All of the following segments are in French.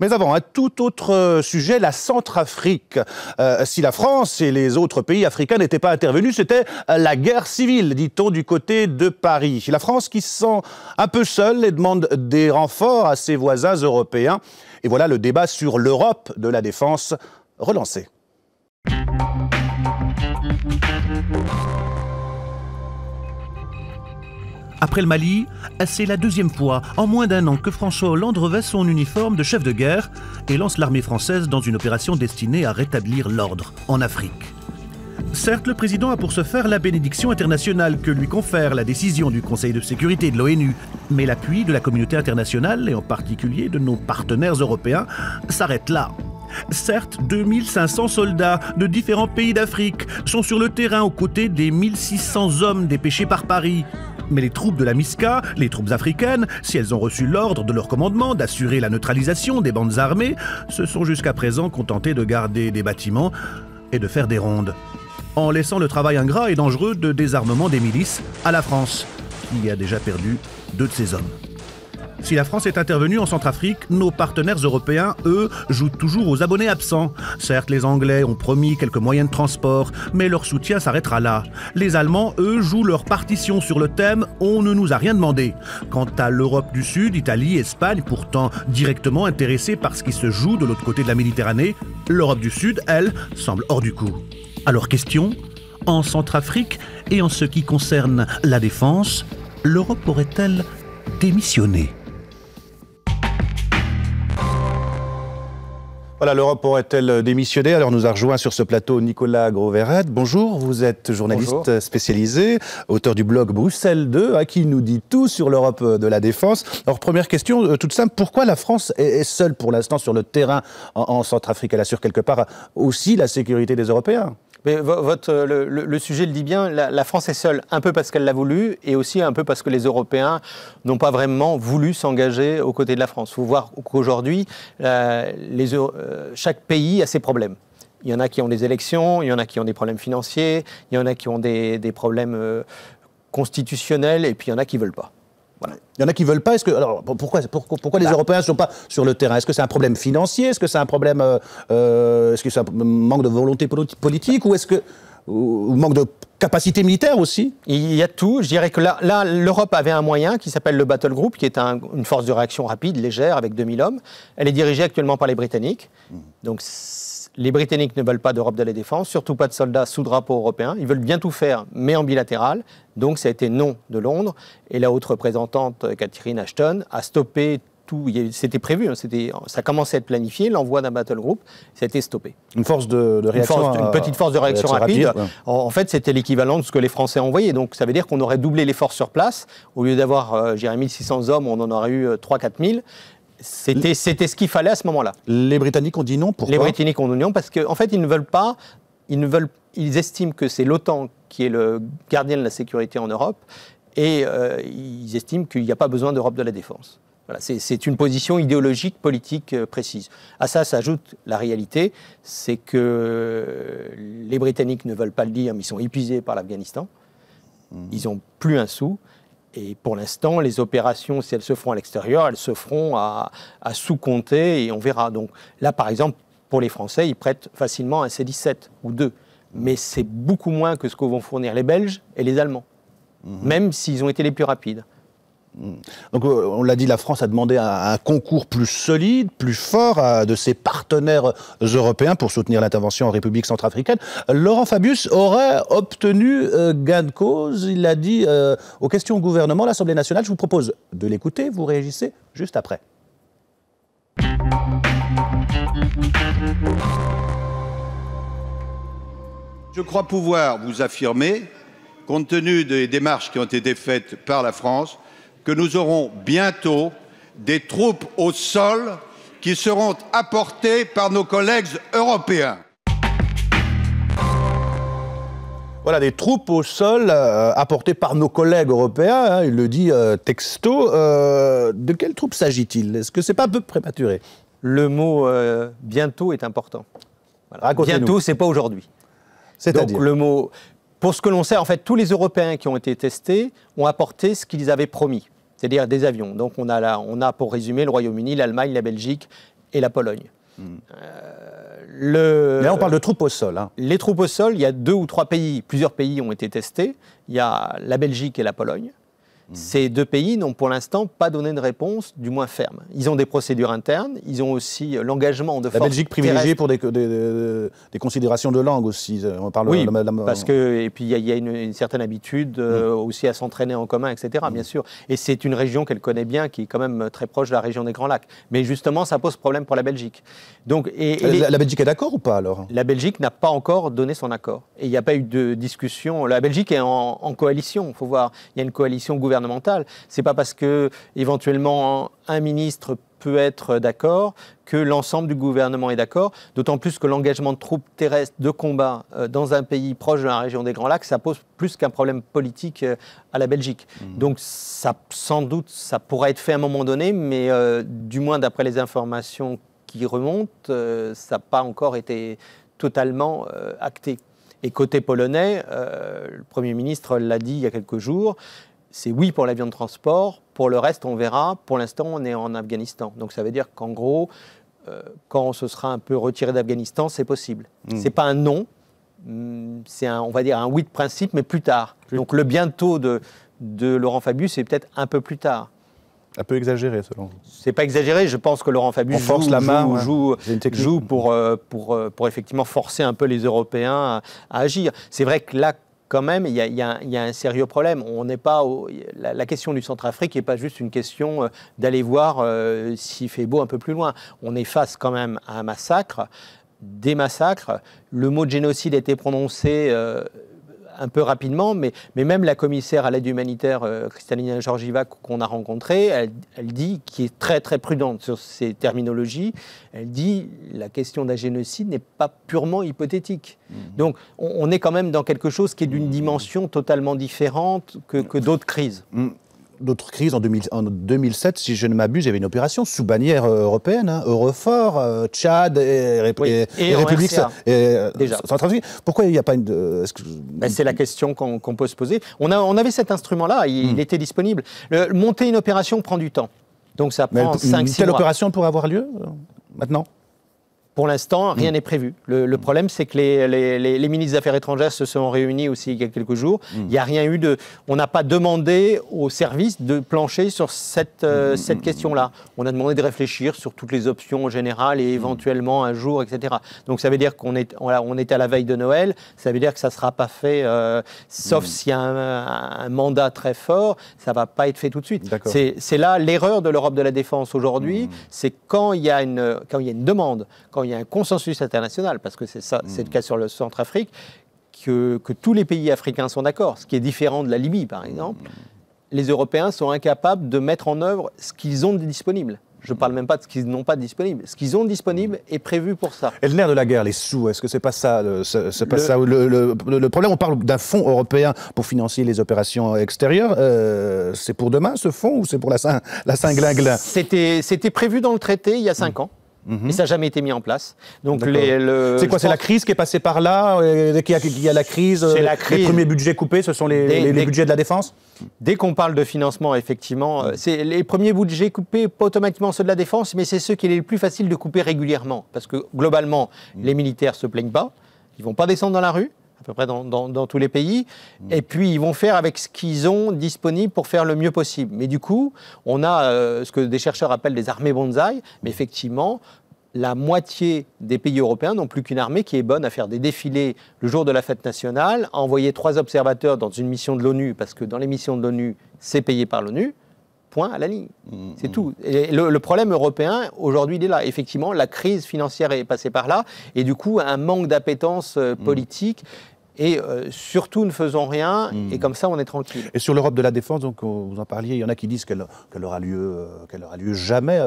Mais avant, un tout autre sujet, la Centrafrique. Si la France et les autres pays africains n'étaient pas intervenus, c'était la guerre civile, dit-on, du côté de Paris. La France qui se sent un peu seule et demande des renforts à ses voisins européens. Et voilà le débat sur l'Europe de la défense relancé. Après le Mali, c'est la deuxième fois en moins d'un an que François Hollande revêt son uniforme de chef de guerre et lance l'armée française dans une opération destinée à rétablir l'ordre en Afrique. Certes, le président a pour ce faire la bénédiction internationale que lui confère la décision du Conseil de sécurité de l'ONU, mais l'appui de la communauté internationale, et en particulier de nos partenaires européens, s'arrête là. Certes, 2500 soldats de différents pays d'Afrique sont sur le terrain aux côtés des 1600 hommes dépêchés par Paris. Mais les troupes de la MISCA, les troupes africaines, si elles ont reçu l'ordre de leur commandement d'assurer la neutralisation des bandes armées, se sont jusqu'à présent contentées de garder des bâtiments et de faire des rondes, en laissant le travail ingrat et dangereux de désarmement des milices à la France, qui a déjà perdu 2 de ses hommes. Si la France est intervenue en Centrafrique, nos partenaires européens, eux, jouent toujours aux abonnés absents. Certes, les Anglais ont promis quelques moyens de transport, mais leur soutien s'arrêtera là. Les Allemands, eux, jouent leur partition sur le thème « On ne nous a rien demandé ». Quant à l'Europe du Sud, Italie, Espagne, pourtant directement intéressées par ce qui se joue de l'autre côté de la Méditerranée, l'Europe du Sud, elle, semble hors du coup. Alors question, en Centrafrique et en ce qui concerne la défense, l'Europe aurait-elle démissionné ? Voilà, l'Europe aurait-elle démissionné? Alors nous a rejoint sur ce plateau Nicolas Gros-Verret. Bonjour, vous êtes journaliste spécialisé, auteur du blog Bruxelles 2, qui nous dit tout sur l'Europe de la défense. Alors première question, toute simple, pourquoi la France est seule pour l'instant sur le terrain en Centrafrique? Elle assure quelque part aussi la sécurité des Européens. Mais le sujet le dit bien, la France est seule, un peu parce qu'elle l'a voulu et aussi un peu parce que les Européens n'ont pas vraiment voulu s'engager aux côtés de la France. Il faut voir qu'aujourd'hui, chaque pays a ses problèmes. Il y en a qui ont des élections, il y en a qui ont des problèmes financiers, il y en a qui ont des problèmes constitutionnels et puis il y en a qui ne veulent pas. Voilà. Il y en a qui ne veulent pas. Alors, pourquoi les Européens ne sont pas sur le terrain? Est-ce que c'est un problème financier? Est-ce que c'est un problème... est-ce que c'est un manque de volonté politique? Ou manque de capacité militaire aussi? Il y a tout. Je dirais que là l'Europe avait un moyen qui s'appelle le Battle Group, qui est une force de réaction rapide, légère, avec 2000 hommes. Elle est dirigée actuellement par les Britanniques. Donc, les Britanniques ne veulent pas d'Europe de la défense, surtout pas de soldats sous drapeau européen. Ils veulent bien tout faire, mais en bilatéral. Donc ça a été non de Londres. Et la haute représentante Catherine Ashton a stoppé tout. C'était prévu, ça commençait à être planifié, l'envoi d'un battle group. Ça a été stoppé. Une force de réaction une petite force de réaction rapide. Ouais. En fait, c'était l'équivalent de ce que les Français ont envoyé. Donc ça veut dire qu'on aurait doublé les forces sur place. Au lieu d'avoir 1600 hommes, on en aurait eu 3-4 000. C'était ce qu'il fallait à ce moment-là. Les Britanniques ont dit non, pourquoi? Les Britanniques ont dit non parce qu'en fait, ils ne veulent pas, ils estiment que c'est l'OTAN qui est le gardien de la sécurité en Europe et ils estiment qu'il n'y a pas besoin d'Europe de la défense. Voilà, c'est une position idéologique, politique précise. À ça s'ajoute la réalité, c'est que les Britanniques ne veulent pas le dire, mais ils sont épuisés par l'Afghanistan. Ils n'ont plus un sou. Et pour l'instant, les opérations, si elles se feront à l'extérieur, elles se feront à sous-compter et on verra. Donc là, par exemple, pour les Français, ils prêtent facilement un C-17 ou 2. Mais c'est beaucoup moins que ce que vont fournir les Belges et les Allemands, même s'ils ont été les plus rapides. Donc on l'a dit, la France a demandé un concours plus solide, plus fort de ses partenaires européens pour soutenir l'intervention en République centrafricaine. Laurent Fabius aurait obtenu gain de cause, il l'a dit aux questions au gouvernement, l'Assemblée nationale. Je vous propose de l'écouter, vous réagissez juste après. Je crois pouvoir vous affirmer, compte tenu des démarches qui ont été faites par la France, que nous aurons bientôt des troupes au sol qui seront apportées par nos collègues européens. Voilà, des troupes au sol apportées par nos collègues européens, il le dit texto. De quelles troupes s'agit-il? Est-ce que c'est pas un peu prématuré? Le mot bientôt est important. Voilà. Bientôt, c'est pas aujourd'hui. C'est-à-dire? Donc le mot, pour ce que l'on sait, en fait, tous les Européens qui ont été testés ont apporté ce qu'ils avaient promis. c'est-à-dire des avions. Donc on a pour résumer le Royaume-Uni, l'Allemagne, la Belgique et la Pologne. Là, on parle de troupes au sol. Hein. Les troupes au sol, il y a 2 ou 3 pays, plusieurs pays ont été testés. Il y a la Belgique et la Pologne. Ces 2 pays n'ont pour l'instant pas donné de réponse, du moins ferme. Ils ont des procédures internes, ils ont aussi l'engagement de forces. La Belgique privilégiée pour des considérations de langue aussi. On parle oui, parce que et puis il y a une certaine habitude aussi à s'entraîner en commun, etc. Bien sûr. Et c'est une région qu'elle connaît bien, qui est quand même très proche de la région des Grands Lacs. Mais justement, ça pose problème pour la Belgique. Donc, la Belgique est d'accord ou pas alors? La Belgique n'a pas encore donné son accord. Et il n'y a pas eu de discussion. La Belgique est en coalition. Il faut voir, il y a une coalition gouvernementale. C'est pas parce que éventuellement un ministre peut être d'accord que l'ensemble du gouvernement est d'accord, d'autant plus que l'engagement de troupes terrestres de combat dans un pays proche de la région des Grands Lacs, ça pose plus qu'un problème politique à la Belgique. Donc ça, sans doute, ça pourra être fait à un moment donné, mais du moins d'après les informations qui remontent, ça n'a pas encore été totalement acté. Et côté polonais, le Premier ministre l'a dit il y a quelques jours, c'est oui pour l'avion de transport, pour le reste on verra. Pour l'instant on est en Afghanistan. Donc ça veut dire qu'en gros, quand on se sera un peu retiré d'Afghanistan, c'est possible. C'est pas un non, c'est on va dire un oui de principe, mais plus tard. Donc le bientôt de Laurent Fabius, c'est peut-être un peu plus tard. Un peu exagéré selon vous? C'est pas exagéré, je pense que Laurent Fabius joue pour effectivement forcer un peu les Européens à agir. C'est vrai que là, quand même, il y a un sérieux problème. On n'est pas la question du Centrafrique n'est pas juste une question d'aller voir s'il fait beau un peu plus loin. On est face quand même à un massacre, des massacres. Le mot de génocide a été prononcé un peu rapidement, mais même la commissaire à l'aide humanitaire, Kristalina Georgieva, qu'on a rencontrée, elle dit, qui est très très prudente sur ces terminologies, elle dit la question d'un génocide n'est pas purement hypothétique. Donc on est quand même dans quelque chose qui est d'une dimension totalement différente que d'autres crises. D'autres crises, en 2007, si je ne m'abuse, il y avait une opération sous bannière européenne, hein, Eurofor, Tchad et République centrafricaine. Pourquoi il n'y a pas une... c'est la question qu'on peut se poser. On avait cet instrument-là, il était disponible. Monter une opération prend du temps. Donc ça prend 5-6 mois. Une telle opération pourrait avoir lieu maintenant ? Pour l'instant, rien n'est prévu. Le problème, c'est que les ministres des Affaires étrangères se sont réunis aussi il y a quelques jours. Il n'y a rien eu on n'a pas demandé aux services de plancher sur cette question-là. On a demandé de réfléchir sur toutes les options générales et éventuellement un jour, etc. Donc ça veut dire qu'on est à la veille de Noël. Ça veut dire que ça ne sera pas fait, sauf s'il y a un mandat très fort, ça ne va pas être fait tout de suite. C'est là l'erreur de l'Europe de la défense aujourd'hui, c'est quand il y a une demande, quand il y a un consensus international, parce que c'est le cas sur le Centrafrique, que tous les pays africains sont d'accord, ce qui est différent de la Libye par exemple, les Européens sont incapables de mettre en œuvre ce qu'ils ont de disponible. Je ne parle même pas de ce qu'ils n'ont pas de disponible. Ce qu'ils ont de disponible est prévu pour ça. Et le nerf de la guerre, les sous, est-ce que c'est pas ça le problème? On parle d'un fonds européen pour financer les opérations extérieures. C'est pour demain ce fonds ou c'est pour la Saint-Glinglin? C'était prévu dans le traité il y a 5 ans. Et ça n'a jamais été mis en place. Donc c'est quoi? C'est la crise qui est passée par là? Dès qu'il y a la crise, les premiers budgets coupés, ce sont les budgets de la défense? Dès qu'on parle de financement, effectivement, c'est les premiers budgets coupés, pas automatiquement ceux de la défense, mais c'est ceux qu'il est le plus facile de couper régulièrement. Parce que globalement, les militaires ne se plaignent pas, ils ne vont pas descendre dans la rue, à peu près dans tous les pays, et puis ils vont faire avec ce qu'ils ont disponible pour faire le mieux possible. Mais du coup, on a ce que des chercheurs appellent des armées bonsaï, mais effectivement, la moitié des pays européens n'ont plus qu'une armée qui est bonne à faire des défilés le jour de la fête nationale, à envoyer 3 observateurs dans une mission de l'ONU, parce que dans les missions de l'ONU, c'est payé par l'ONU, point à la ligne. C'est tout. Et le problème européen, aujourd'hui, il est là. Effectivement, la crise financière est passée par là, et du coup, un manque d'appétence politique. Et surtout, ne faisons rien, et comme ça, on est tranquille. Et sur l'Europe de la défense, donc vous en parliez, il y en a qui disent qu'elle aura lieu jamais.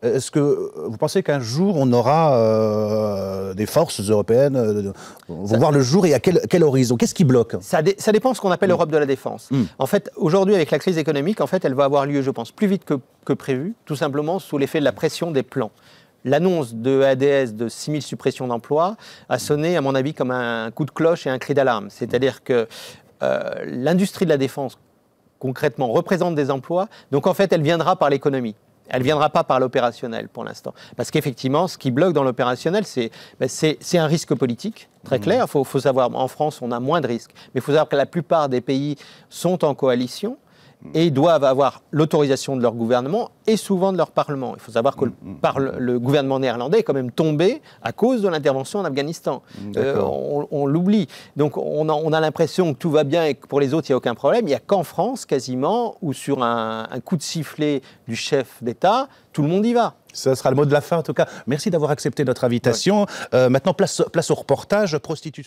Est-ce que vous pensez qu'un jour, on aura des forces européennes vont voir le jour, et à quel horizon? Qu'est-ce qui bloque? Ça dépend de ce qu'on appelle l'Europe de la défense. En fait, aujourd'hui, avec la crise économique, en fait, elle va avoir lieu, je pense, plus vite que prévu, tout simplement sous l'effet de la pression des plans. L'annonce de ADS de 6 000 suppressions d'emplois a sonné, à mon avis, comme un coup de cloche et un cri d'alarme. C'est-à-dire que l'industrie de la défense, concrètement représente des emplois. Donc en fait, elle viendra par l'économie. Elle ne viendra pas par l'opérationnel pour l'instant. Parce qu'effectivement, ce qui bloque dans l'opérationnel, c'est un risque politique, très clair. Il faut savoir, en France, on a moins de risques. Mais il faut savoir que la plupart des pays sont en coalition et doivent avoir l'autorisation de leur gouvernement et souvent de leur parlement. Il faut savoir que le gouvernement néerlandais est quand même tombé à cause de l'intervention en Afghanistan. On l'oublie. Donc on a l'impression que tout va bien et que pour les autres, il n'y a aucun problème. Il n'y a qu'en France, quasiment, où sur un coup de sifflet du chef d'État, tout le monde y va. Ce sera le mot de la fin, en tout cas. Merci d'avoir accepté notre invitation. Maintenant, place au reportage. Prostitution.